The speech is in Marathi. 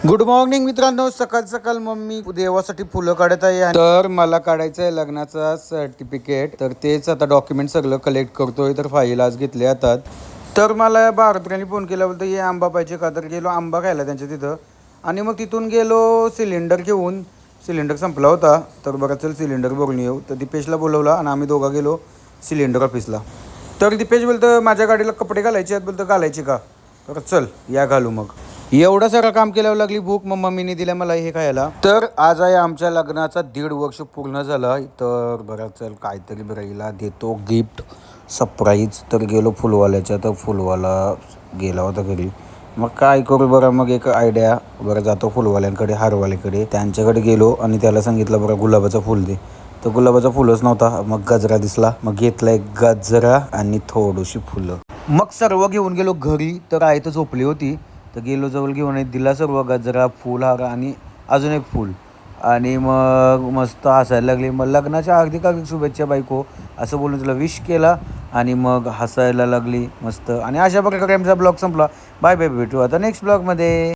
गुड मॉर्निंग मित्रांनो. सकाळ सकाळ मम्मी देवासाठी फुलं काढत आहे. तर मला काढायचं आहे लग्नाचा सर्टिफिकेट. तर तेच आता डॉक्युमेंट सगळं कलेक्ट करतोय. तर फाईल आज घेतले हातात. तर मला भारतीयांनी फोन केला, बोलतो ये आंबा पाहिजे का. तर गेलो आंबा खायला त्यांच्या तिथं. आणि मग तिथून गेलो सिलेंडर घेऊन. सिलेंडर संपला होता. तर बरं चल सिलेंडर भरून येऊ. तर दीपेशला बोलवला आणि आम्ही दोघा गेलो सिलेंडर ऑफिसला. तर दीपेश बोलतं माझ्या गाडीला कपडे घालायचे आहेत. बोलतं घालायचे का. तर चल या घालू मग. एवढं सगळं काम केल्यावर लागली भूक. मग मम्मीने दिलं मला हे खायला. तर आज आहे आमच्या लग्नाचा 1.5 वर्ष पूर्ण झालं. तर बरं चल काहीतरी बराईला देतो गिफ्ट सरप्राईज. तर गेलो फुलवाल्याच्या. तर फुलवाला गेला होता घरी. मग काय करू बरं, मग एक आयडिया. बरं जातो फुलवाल्यांकडे, हारवाल्याकडे. त्यांच्याकडे गेलो आणि त्याला सांगितलं बरं गुलाबाचं फुल दे. तर गुलाबाचा फुलच नव्हता. मग गजरा दिसला. मग घेतला एक गजरा आणि थोडीशी फुलं. मग सर्व घेऊन गेलो घरी. तर आई तर झोपली होती. तर गेलो जवळ घेऊन दिला सर्व गजरा, फुल, हार आणि अजून एक फुल. आणि मग मस्त हसायला लागली. मग लग्नाच्या हार्दिक शुभेच्छा बायको असं बोलून तिला विश केला. आणि मग हसायला लागली मस्त. आणि अशा प्रकारे आमचा ब्लॉग संपला. बाय बाय, भेटू आता नेक्स्ट ब्लॉगमध्ये.